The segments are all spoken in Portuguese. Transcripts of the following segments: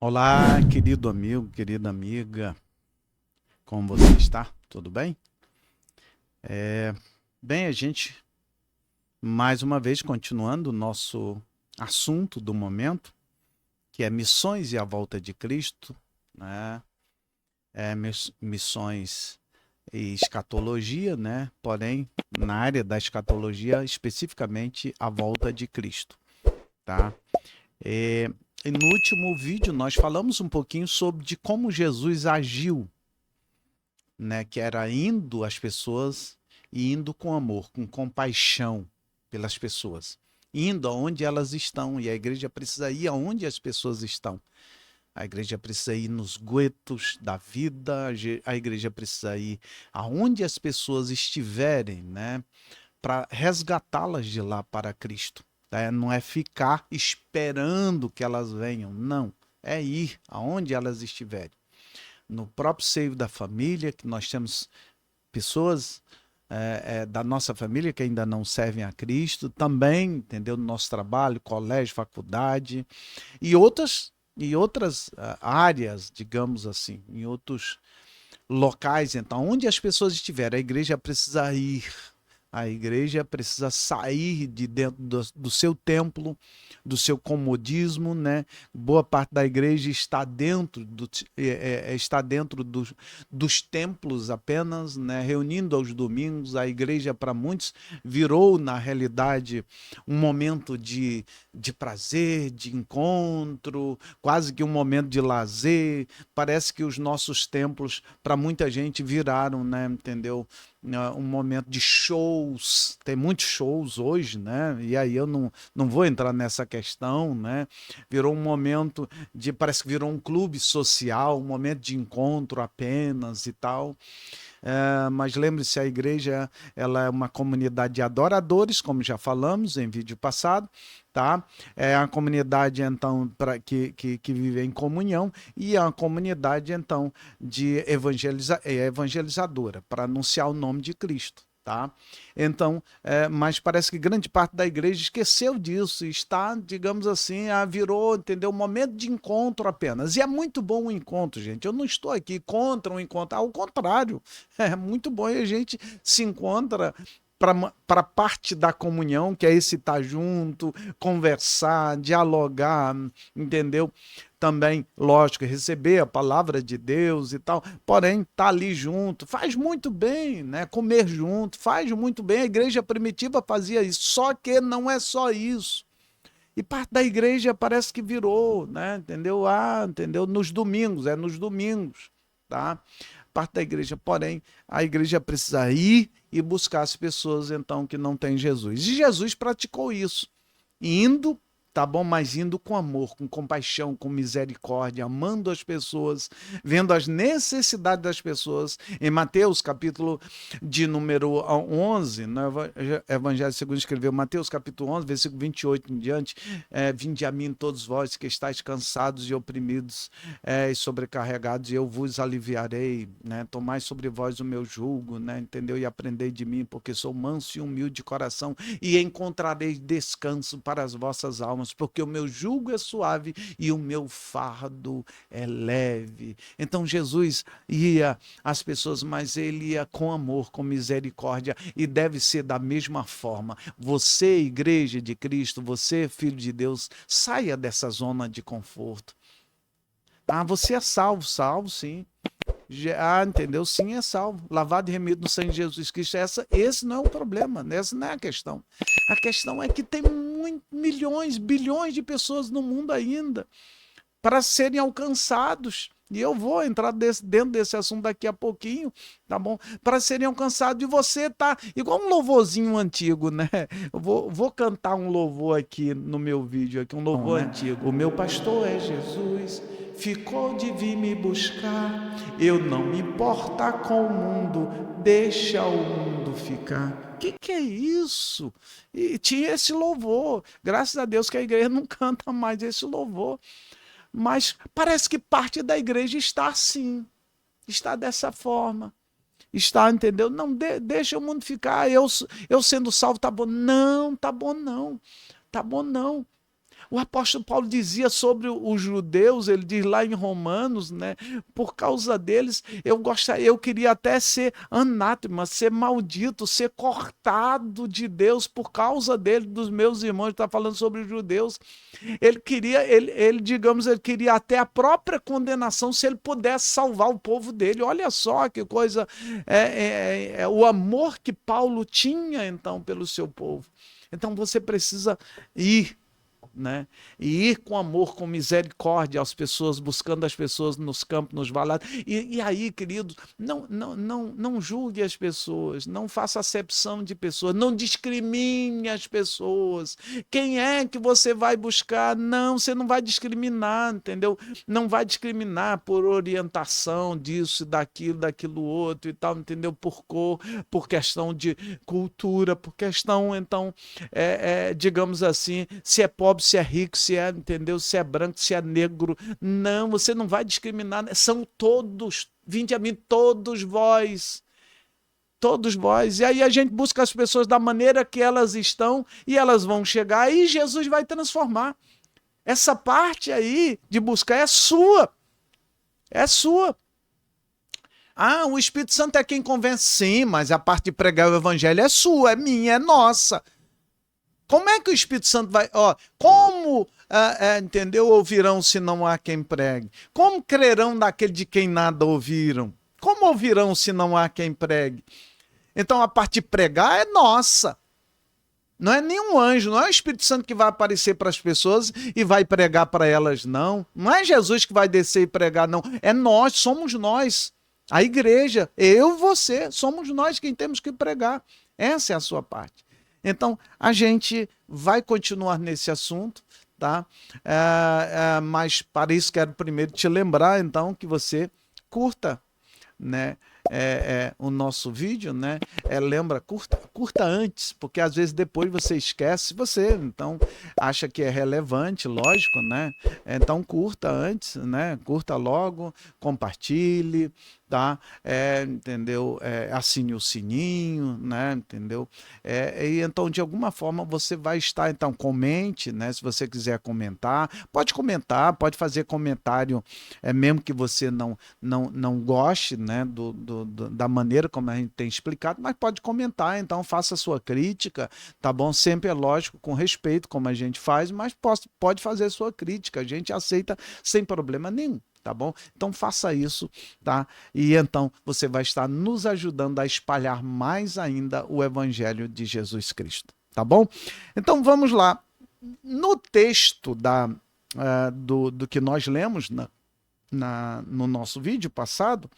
Olá, querido amigo, querida amiga, como você está? Tudo bem? Bem, a gente, mais uma vez, continuando o nosso assunto do momento, que é missões e a volta de Cristo, né? Missões e escatologia, né? Porém, na área da escatologia, especificamente a volta de Cristo, tá? É, e no último vídeo, nós falamos um pouquinho sobre de como Jesus agiu, né, que era indo às pessoas e indo com amor, com compaixão pelas pessoas, indo aonde elas estão, e a igreja precisa ir aonde as pessoas estão. A igreja precisa ir nos guetos da vida, a igreja precisa ir aonde as pessoas estiverem, né, para resgatá-las de lá para Cristo. Né? Não é ficar esperando que elas venham, não. É ir aonde elas estiverem. No próprio seio da família, que nós temos pessoas da nossa família que ainda não servem a Cristo, também, entendeu? No nosso trabalho, colégio, faculdade e outras áreas, digamos assim, em outros locais. Então, onde as pessoas estiverem, a igreja precisa ir. A igreja precisa sair de dentro do seu templo, do seu comodismo, né? Boa parte da igreja está dos templos apenas, né? Reunindo aos domingos. A igreja, para muitos, virou, na realidade, um momento de prazer, de encontro, quase que um momento de lazer. Parece que os nossos templos, para muita gente, viraram, né? Entendeu? Um momento de shows, tem muitos shows hoje, né? E aí eu não vou entrar nessa questão, né? Virou um momento parece que virou um clube social, um momento de encontro apenas e tal. Mas lembre-se, a igreja ela é uma comunidade de adoradores, como já falamos em vídeo passado, tá? É a comunidade então que vive em comunhão e é uma comunidade então de evangelizadora para anunciar o nome de Cristo. Tá? Então, mas parece que grande parte da igreja esqueceu disso, está, digamos assim, virou, entendeu? Um momento de encontro apenas. E é muito bom o encontro, gente. Eu não estou aqui contra o encontro, ao contrário, é muito bom e a gente se encontra para parte da comunhão, que é esse estar junto, conversar, dialogar, entendeu? Também, lógico, receber a palavra de Deus e tal, porém, tá ali junto, faz muito bem, né? Comer junto, faz muito bem. A igreja primitiva fazia isso, só que não é só isso. E parte da igreja parece que virou, né? Entendeu? Entendeu? Nos domingos, tá? Parte da igreja, porém, a igreja precisa ir e buscar as pessoas então que não têm Jesus. E Jesus praticou isso, indo, tá bom, mas indo com amor, com compaixão, com misericórdia, amando as pessoas, vendo as necessidades das pessoas. Em Mateus, capítulo de número 11, no Evangelho segundo escreveu, Mateus, capítulo 11, versículo 28 em diante, vinde a mim todos vós que estáis cansados e oprimidos e sobrecarregados, e eu vos aliviarei, né? Tomai sobre vós o meu jugo, né? Entendeu? E aprendei de mim, porque sou manso e humilde de coração, e encontrareis descanso para as vossas almas, porque o meu jugo é suave e o meu fardo é leve. Então Jesus ia às pessoas, mas ele ia com amor, com misericórdia, e deve ser da mesma forma. Você, igreja de Cristo, você, filho de Deus, saia dessa zona de conforto. Você é salvo, salvo sim. Entendeu? Sim, é salvo. Lavado e remido no sangue de Jesus Cristo. Esse não é o problema, essa não é a questão. A questão é que tem milhões, bilhões de pessoas no mundo ainda para serem alcançados. E eu vou entrar dentro desse assunto daqui a pouquinho, tá bom? Para serem alcançados. E você tá igual um louvorzinho antigo, né? Eu vou cantar um louvor aqui no meu vídeo, aqui, um louvor antigo. O meu pastor é Jesus, ficou de vir me buscar. Eu não me importa com o mundo, deixa o mundo ficar. Que é isso? E tinha esse louvor. Graças a Deus que a igreja não canta mais esse louvor. Mas parece que parte da igreja está assim, está dessa forma. Está, entendeu? Não, deixa o mundo ficar. Eu sendo salvo, tá bom. Não, tá bom não. Tá bom não. O apóstolo Paulo dizia sobre os judeus, ele diz lá em Romanos, né? Por causa deles, eu queria até ser anátema, ser maldito, ser cortado de Deus por causa dele, dos meus irmãos. Está falando sobre os judeus. Ele queria, digamos, ele queria até a própria condenação se ele pudesse salvar o povo dele. Olha só que coisa, o amor que Paulo tinha então pelo seu povo. Então você precisa ir, né? E ir com amor, com misericórdia às pessoas, buscando as pessoas nos campos, nos valados. E aí, queridos, não julgue as pessoas, não faça acepção de pessoas, não discrimine as pessoas. Quem é que você vai buscar? Não, você não vai discriminar, entendeu? Não vai discriminar por orientação disso, daquilo outro e tal, entendeu? Por cor, por questão de cultura, por questão, então, digamos assim, se é pobre, se é rico, se é, entendeu? Se é branco, se é negro. Não, você não vai discriminar. São todos. Vinde a mim, todos vós. Todos vós. E aí a gente busca as pessoas da maneira que elas estão e elas vão chegar e Jesus vai transformar. Essa parte aí de buscar é sua. É sua. Ah, o Espírito Santo é quem convence. Sim, mas a parte de pregar o evangelho é sua, é minha, é nossa. Como é que o Espírito Santo vai... como, entendeu? Ouvirão se não há quem pregue? Como crerão daquele de quem nada ouviram? Como ouvirão se não há quem pregue? Então a parte de pregar é nossa. Não é nenhum anjo, não é o Espírito Santo que vai aparecer para as pessoas e vai pregar para elas, não. Não é Jesus que vai descer e pregar, não. É nós, somos nós. A igreja, eu e você, somos nós quem temos que pregar. Essa é a sua parte. Então, a gente vai continuar nesse assunto, tá? Mas para isso quero primeiro te lembrar, então, que você curta, né? O nosso vídeo, né? Lembra, curta antes, porque às vezes depois você esquece, você então acha que é relevante, lógico, né? Então curta antes, né? Curta logo, compartilhe, tá? Entendeu? Assine o sininho, né? Entendeu? E então de alguma forma você vai estar, então comente, né? Se você quiser comentar, pode fazer comentário, mesmo que você não goste, né? Da maneira como a gente tem explicado, mas pode comentar, então faça a sua crítica, tá bom? Sempre é lógico, com respeito, como a gente faz, mas pode fazer a sua crítica, a gente aceita sem problema nenhum. Tá bom? Então faça isso, tá? E então você vai estar nos ajudando a espalhar mais ainda o Evangelho de Jesus Cristo, tá bom? Então vamos lá. No texto do que nós lemos no nosso vídeo passado,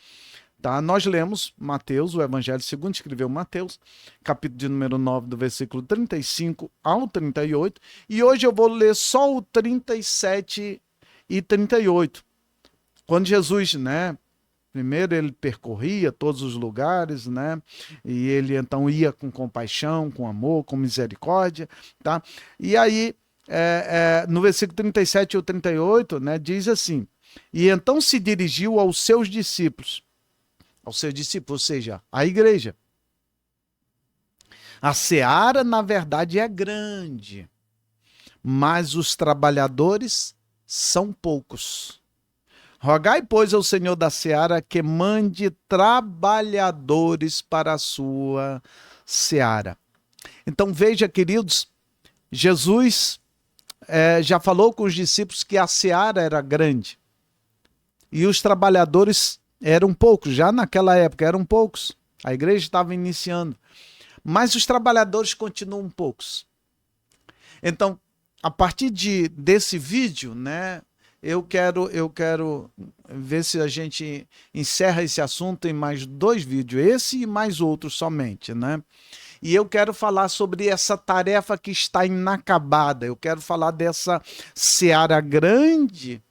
tá? Nós lemos Mateus, o Evangelho segundo escreveu Mateus, capítulo de número 9, do versículo 35 ao 38, e hoje eu vou ler só o 37 e 38. Quando Jesus, né, primeiro ele percorria todos os lugares, né, e ele então ia com compaixão, com amor, com misericórdia, tá? E aí, no versículo 37 ou 38, né, diz assim: e então se dirigiu aos seus discípulos, ou seja, à igreja. A seara, na verdade, é grande, mas os trabalhadores são poucos. Rogai, pois, ao Senhor da seara que mande trabalhadores para a sua seara. Então veja, queridos, Jesus já falou com os discípulos que a seara era grande e os trabalhadores eram poucos, já naquela época eram poucos. A igreja estava iniciando, mas os trabalhadores continuam poucos. Então, a partir desse vídeo, né, eu quero ver se a gente encerra esse assunto em mais 2 vídeos, esse e mais outro somente, né? E eu quero falar sobre essa tarefa que está inacabada, eu quero falar dessa seara grande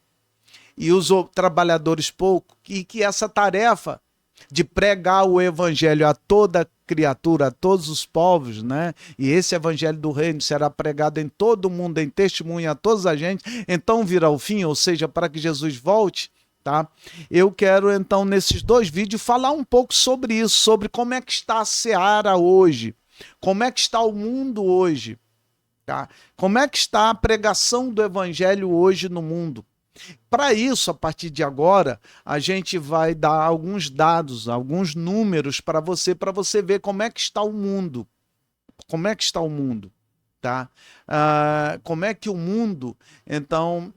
e os trabalhadores poucos, e que essa tarefa de pregar o evangelho a toda criatura, a todos os povos, né? E esse evangelho do reino será pregado em todo o mundo, em testemunho a todos a gente, então virá o fim, ou seja, para que Jesus volte, tá? Eu quero então nesses 2 vídeos falar um pouco sobre isso, sobre como é que está a seara hoje, como é que está o mundo hoje, Tá? Como é que está a pregação do evangelho hoje no mundo? Para isso, a partir de agora, a gente vai dar alguns dados, alguns números para você ver como é que está o mundo. Como é que está o mundo? Tá? Como é que o mundo, então,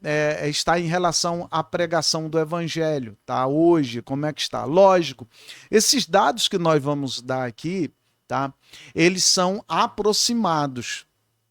está em relação à pregação do evangelho, tá? Hoje, como é que está? Lógico, esses dados que nós vamos dar aqui, tá? Eles são aproximados,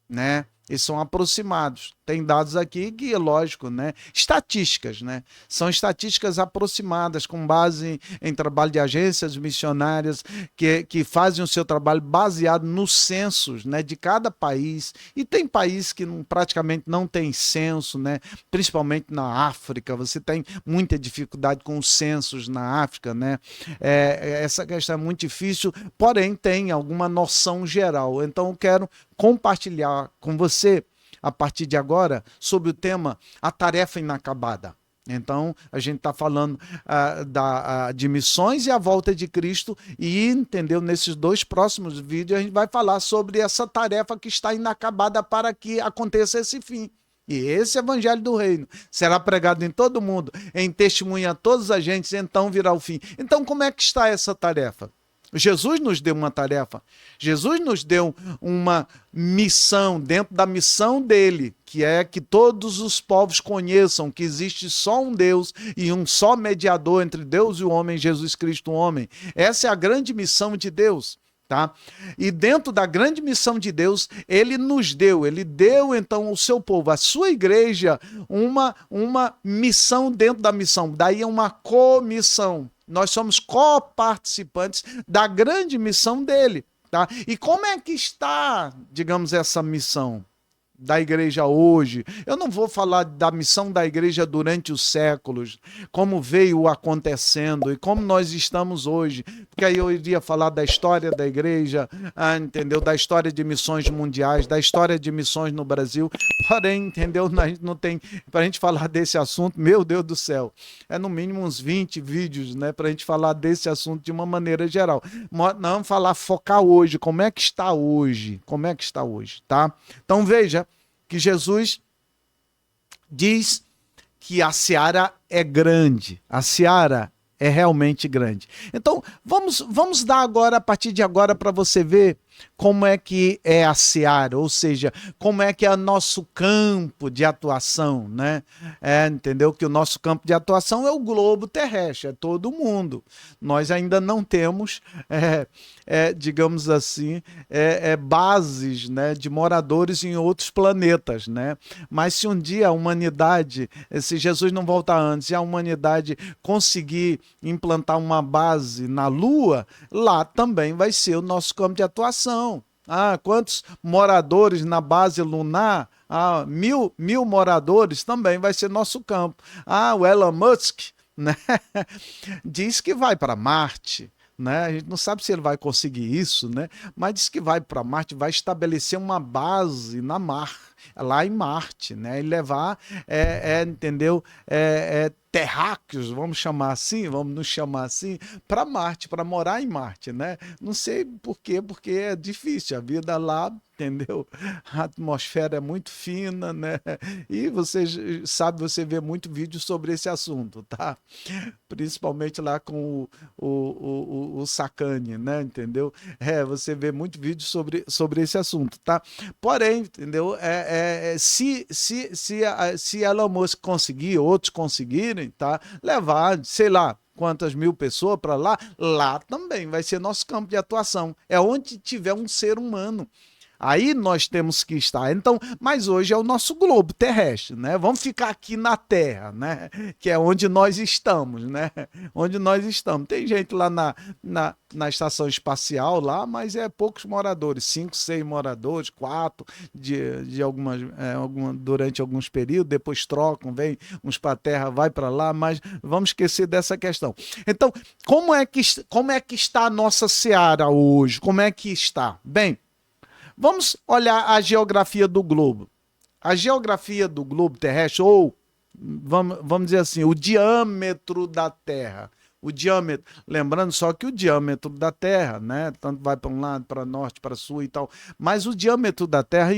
né? Eles são aproximados. Tem dados aqui que, lógico, né? Estatísticas, né? São estatísticas aproximadas com base em trabalho de agências missionárias que fazem o seu trabalho baseado nos censos, né? De cada país. E tem país que praticamente não tem censo, né? Principalmente na África. Você tem muita dificuldade com os censos na África, né? Essa questão é muito difícil, porém tem alguma noção geral. Então eu quero compartilhar com você, a partir de agora, sobre o tema A Tarefa Inacabada. Então, a gente está falando de missões e a volta de Cristo e, entendeu? Nesses 2 próximos vídeos, a gente vai falar sobre essa tarefa que está inacabada para que aconteça esse fim. E esse evangelho do reino será pregado em todo mundo, em testemunha a todos os agentes, então virá o fim. Então, como é que está essa tarefa? Jesus nos deu uma tarefa, Jesus nos deu uma missão, dentro da missão dele, que é que todos os povos conheçam que existe só um Deus e um só mediador entre Deus e o homem, Jesus Cristo, o homem. Essa é a grande missão de Deus. Tá? E dentro da grande missão de Deus, ele deu então ao seu povo, à sua igreja, uma missão dentro da missão, daí é uma comissão. Nós somos coparticipantes da grande missão dele. Tá? E como é que está, digamos, essa missão da igreja hoje? Eu não vou falar da missão da igreja durante os séculos, como veio acontecendo e como nós estamos hoje, porque aí eu iria falar da história da igreja, entendeu? Da história de missões mundiais, da história de missões no Brasil, porém, entendeu? A gente não tem, para a gente falar desse assunto, meu Deus do céu, é no mínimo uns 20 vídeos, né, para a gente falar desse assunto de uma maneira geral. Não focar hoje, como é que está hoje, tá? Então veja que Jesus diz que a seara é grande, a seara é realmente grande. Então, vamos dar agora, a partir de agora, para você ver como é que é a seara, ou seja, como é que é o nosso campo de atuação, né? Entendeu? Que o nosso campo de atuação é o globo terrestre, é todo mundo. Nós ainda não temos, digamos assim, bases, né, de moradores em outros planetas, né? Mas se um dia a humanidade, se Jesus não voltar antes, e a humanidade conseguir implantar uma base na Lua, lá também vai ser o nosso campo de atuação. Quantos moradores na base lunar? 1.000 moradores também vai ser nosso campo. O Elon Musk, né, diz que vai para Marte. Né? A gente não sabe se ele vai conseguir isso, né? Mas diz que vai para Marte, vai estabelecer uma base lá em Marte, né? E levar, entendeu? Terráqueos, vamos nos chamar assim, para Marte, para morar em Marte, né? Não sei por quê, porque é difícil, a vida lá, entendeu? A atmosfera é muito fina, né? E você vê muito vídeo sobre esse assunto, tá? Principalmente lá com o Sacani, né? Entendeu? Você vê muito vídeo sobre esse assunto, tá? Porém, entendeu? Se Elon Musk conseguir, outros conseguirem, tá? Levar, sei lá, quantas mil pessoas para lá também vai ser nosso campo de atuação. É onde tiver um ser humano. Aí nós temos que estar. Então, mas hoje é o nosso globo terrestre, né? Vamos ficar aqui na Terra, né? Que é onde nós estamos, né? Onde nós estamos. Tem gente lá na estação espacial lá, mas poucos moradores, 5, 6 moradores, 4 durante alguns períodos, depois trocam, vem uns para a Terra, vai para lá, mas vamos esquecer dessa questão. Então, como é que está a nossa seara hoje? Como é que está? Bem, vamos olhar a geografia do globo. A geografia do globo terrestre, ou vamos dizer assim, o diâmetro da Terra. O diâmetro, lembrando só que o diâmetro da Terra, né, tanto vai para um lado, para norte, para sul e tal, mas o diâmetro da Terra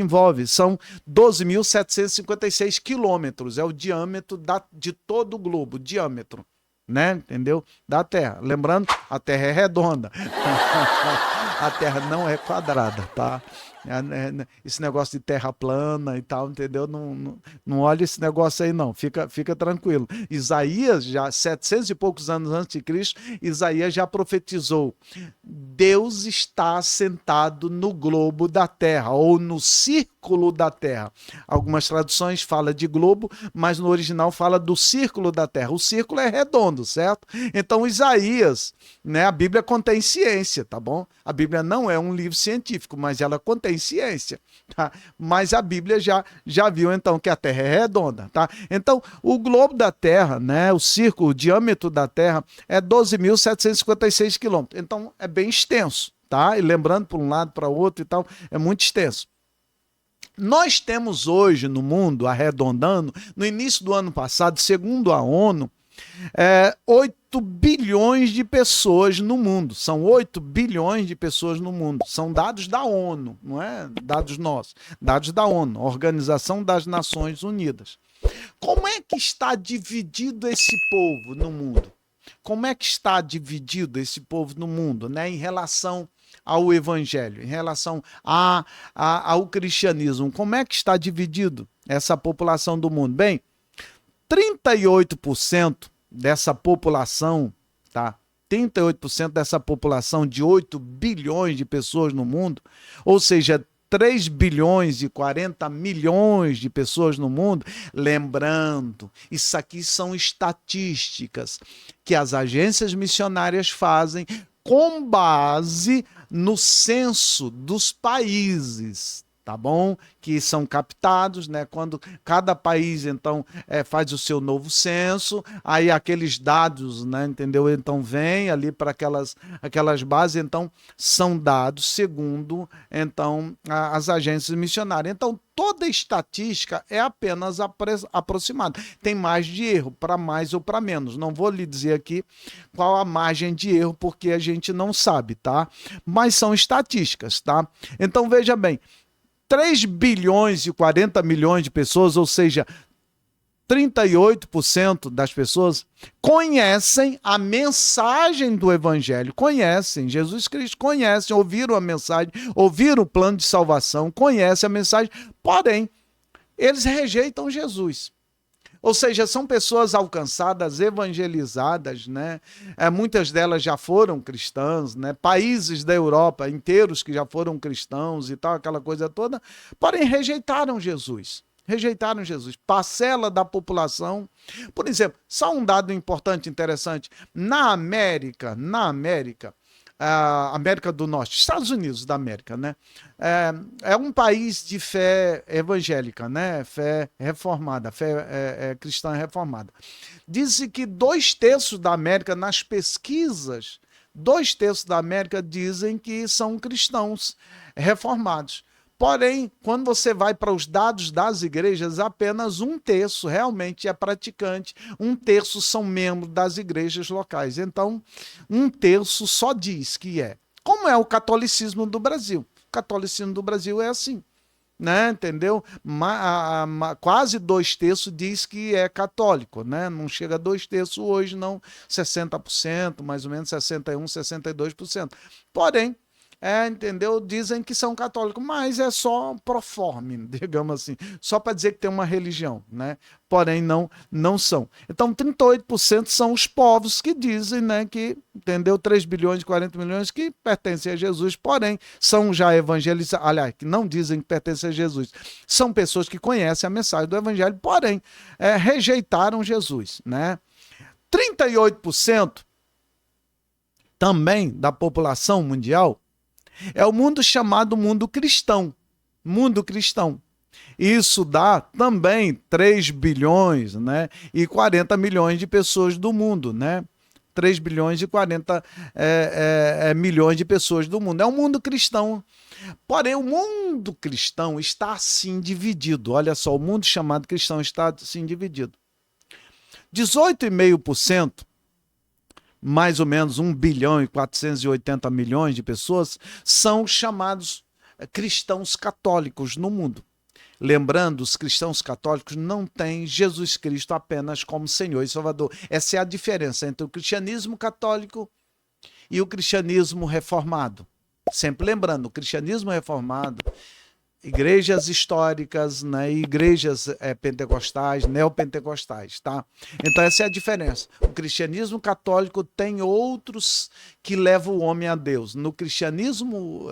são 12.756 quilômetros, é o diâmetro de todo o globo, diâmetro, né, entendeu? Da Terra. Lembrando, a Terra é redonda, a Terra não é quadrada, tá? Esse negócio de terra plana e tal, entendeu? Não olha esse negócio aí não, fica tranquilo. Isaías, já 700 e poucos anos antes de Cristo, Isaías já profetizou: Deus está sentado no globo da terra, ou no círculo da terra. Algumas traduções falam de globo, mas no original fala do círculo da terra. O círculo é redondo, certo? Então Isaías, né, a Bíblia contém ciência, tá bom? A Bíblia não é um livro científico, mas ela contém ciência, tá? Mas a Bíblia já viu então que a Terra é redonda, tá? Então, o globo da Terra, né, o círculo, o diâmetro da Terra é 12.756 quilômetros. Então, é bem extenso, tá? E lembrando para um lado, para outro e tal, é muito extenso. Nós temos hoje no mundo, arredondando, no início do ano passado, segundo a ONU, 8 bilhões de pessoas no mundo. São 8 bilhões de pessoas no mundo. São dados da ONU, não é dados nossos. Dados da ONU, Organização das Nações Unidas. Como é que está dividido esse povo no mundo? Como é que está dividido esse povo no mundo, né, em relação ao evangelho, em relação ao cristianismo? Como é que está dividido essa população do mundo? Bem, 38% dessa população, tá? 38% dessa população de 8 bilhões de pessoas no mundo, ou seja, 3 bilhões e 40 milhões de pessoas no mundo. Lembrando, isso aqui são estatísticas que as agências missionárias fazem com base no censo dos países, tá bom? Que são captados, né? Quando cada país, então, faz o seu novo censo, aí aqueles dados, né? Entendeu? Então, vem ali para aquelas bases, então, são dados segundo, então, as agências missionárias. Então, toda estatística é apenas aproximada. Tem margem de erro, para mais ou para menos. Não vou lhe dizer aqui qual a margem de erro, porque a gente não sabe, tá? Mas são estatísticas, tá? Então, veja bem, 3 bilhões e 40 milhões de pessoas, ou seja, 38% das pessoas conhecem a mensagem do evangelho, conhecem Jesus Cristo, conhecem, ouviram a mensagem, ouviram o plano de salvação, conhecem a mensagem, porém, eles rejeitam Jesus. Ou seja, são pessoas alcançadas, evangelizadas, né? Muitas delas já foram cristãs, né? Países da Europa inteiros que já foram cristãos e tal, aquela coisa toda, porém rejeitaram Jesus. Rejeitaram Jesus. Parcela da população. Por exemplo, só um dado importante, interessante. Na América, América do Norte, Estados Unidos da América, né? É um país de fé evangélica, né? Fé reformada, fé cristã reformada. Diz-se que 2/3 da América, nas pesquisas, 2/3 da América dizem que são cristãos reformados. Porém, quando você vai para os dados das igrejas, apenas 1/3 realmente é praticante, 1/3 são membros das igrejas locais. Então, 1/3 só diz que é. Como é o catolicismo do Brasil? O catolicismo do Brasil é assim, né? Entendeu? Quase 2/3 diz que é católico, né? Não chega a 2/3 hoje, não, 60%, mais ou menos 61%, 62%. Porém, entendeu? Dizem que são católicos, mas é só pro forma, digamos assim, só para dizer que tem uma religião, né? Porém, não são. Então, 38% são os povos que dizem, né, que, entendeu? 3 bilhões e 40 milhões que pertencem a Jesus, porém, são já evangelizados, aliás, que não dizem que pertencem a Jesus. São pessoas que conhecem a mensagem do evangelho, porém, rejeitaram Jesus, né? 38% também da população mundial é o mundo chamado mundo cristão. Mundo cristão. Isso dá também 3 bilhões, né, e 40 milhões de pessoas do mundo, né? 3 bilhões e 40 milhões de pessoas do mundo. É um mundo cristão. Porém, o mundo cristão está assim dividido. Olha só, o mundo chamado cristão está assim dividido. 18,5% mais ou menos 1 bilhão e 480 milhões de pessoas, são chamados cristãos católicos no mundo. Lembrando, os cristãos católicos não têm Jesus Cristo apenas como Senhor e Salvador. Essa é a diferença entre o cristianismo católico e o cristianismo reformado. Sempre lembrando, o cristianismo reformado, igrejas históricas, né, igrejas pentecostais, neopentecostais, tá? Então essa é a diferença. O cristianismo católico tem outros que levam o homem a Deus. No cristianismo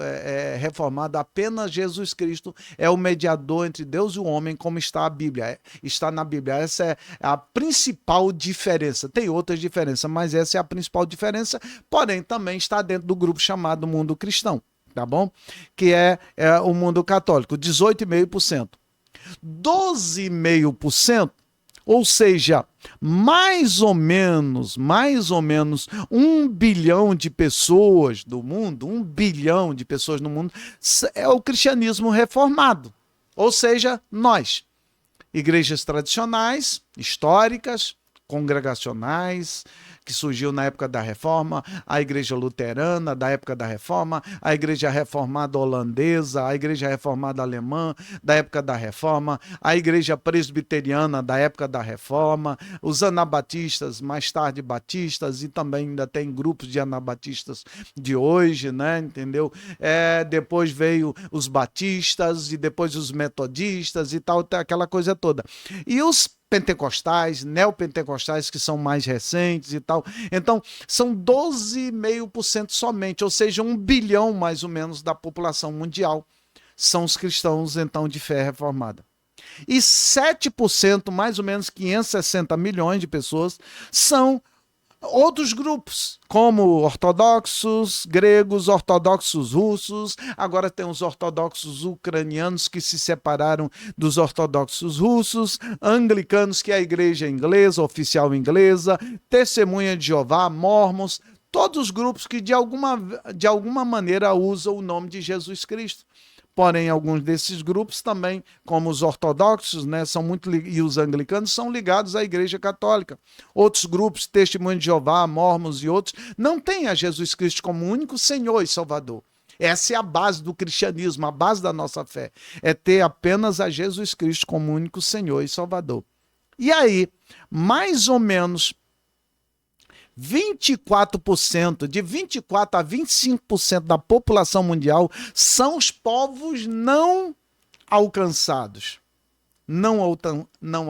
reformado, apenas Jesus Cristo é o mediador entre Deus e o homem, como está a Bíblia, está na Bíblia. Essa é a principal diferença. Tem outras diferenças, mas essa é a principal diferença, porém também está dentro do grupo chamado mundo cristão. Tá bom? Que é o mundo católico, 18,5%. 12,5%, ou seja, mais ou menos 1 bilhão de pessoas do mundo, 1 bilhão de pessoas no mundo, é o cristianismo reformado. Ou seja, nós, igrejas tradicionais, históricas, congregacionais, que surgiu na época da Reforma, a Igreja Luterana da época da Reforma, a Igreja Reformada Holandesa, a Igreja Reformada Alemã da época da Reforma, a Igreja Presbiteriana da época da Reforma, os anabatistas, mais tarde batistas, e também ainda tem grupos de anabatistas de hoje, né? Entendeu? Depois veio os batistas e depois os metodistas e tal, aquela coisa toda. E os pentecostais, neopentecostais, que são mais recentes e tal. Então, são 12,5% somente, ou seja, 1 bilhão mais ou menos da população mundial são os cristãos, então, de fé reformada. E 7%, mais ou menos 560 milhões de pessoas, são outros grupos, como ortodoxos gregos, ortodoxos russos, agora tem os ortodoxos ucranianos que se separaram dos ortodoxos russos, anglicanos, que é a igreja inglesa, oficial inglesa, Testemunha de Jeová, mormons, todos os grupos que de alguma maneira usam o nome de Jesus Cristo. Porém, alguns desses grupos também, como os ortodoxos, né, e os anglicanos, são ligados à Igreja Católica. Outros grupos, Testemunho de Jeová, mormons e outros, não têm a Jesus Cristo como único Senhor e Salvador. Essa é a base do cristianismo, a base da nossa fé. É ter apenas a Jesus Cristo como único Senhor e Salvador. E aí, mais ou menos 24%, de 24% a 25% da população mundial são os povos não alcançados. Não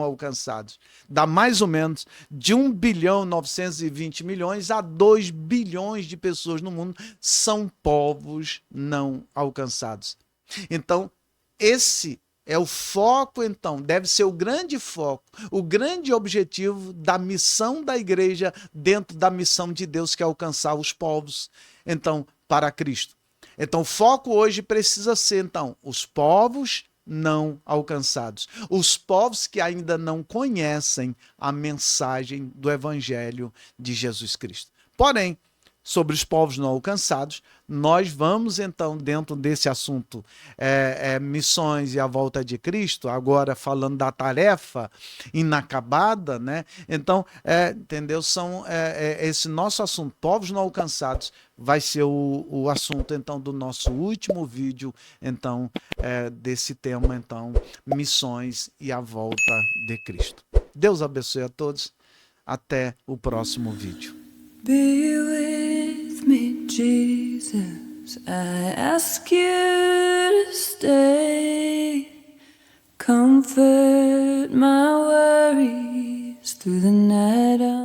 alcançados. Dá mais ou menos de 1 bilhão 920 milhões a 2 bilhões de pessoas no mundo são povos não alcançados. Então, esse é o foco, então, deve ser o grande foco, o grande objetivo da missão da igreja dentro da missão de Deus, que é alcançar os povos, então, para Cristo. Então, o foco hoje precisa ser, então, os povos não alcançados, os povos que ainda não conhecem a mensagem do Evangelho de Jesus Cristo. Porém, sobre os povos não alcançados, nós vamos então, dentro desse assunto missões e a volta de Cristo, agora falando da tarefa inacabada, né? Então, entendeu? Esse nosso assunto, povos não alcançados, vai ser o assunto então do nosso último vídeo, então, desse tema, então, missões e a volta de Cristo. Deus abençoe a todos. Até o próximo vídeo. Be with me, Jesus, I ask you to stay. Comfort my worries through the night.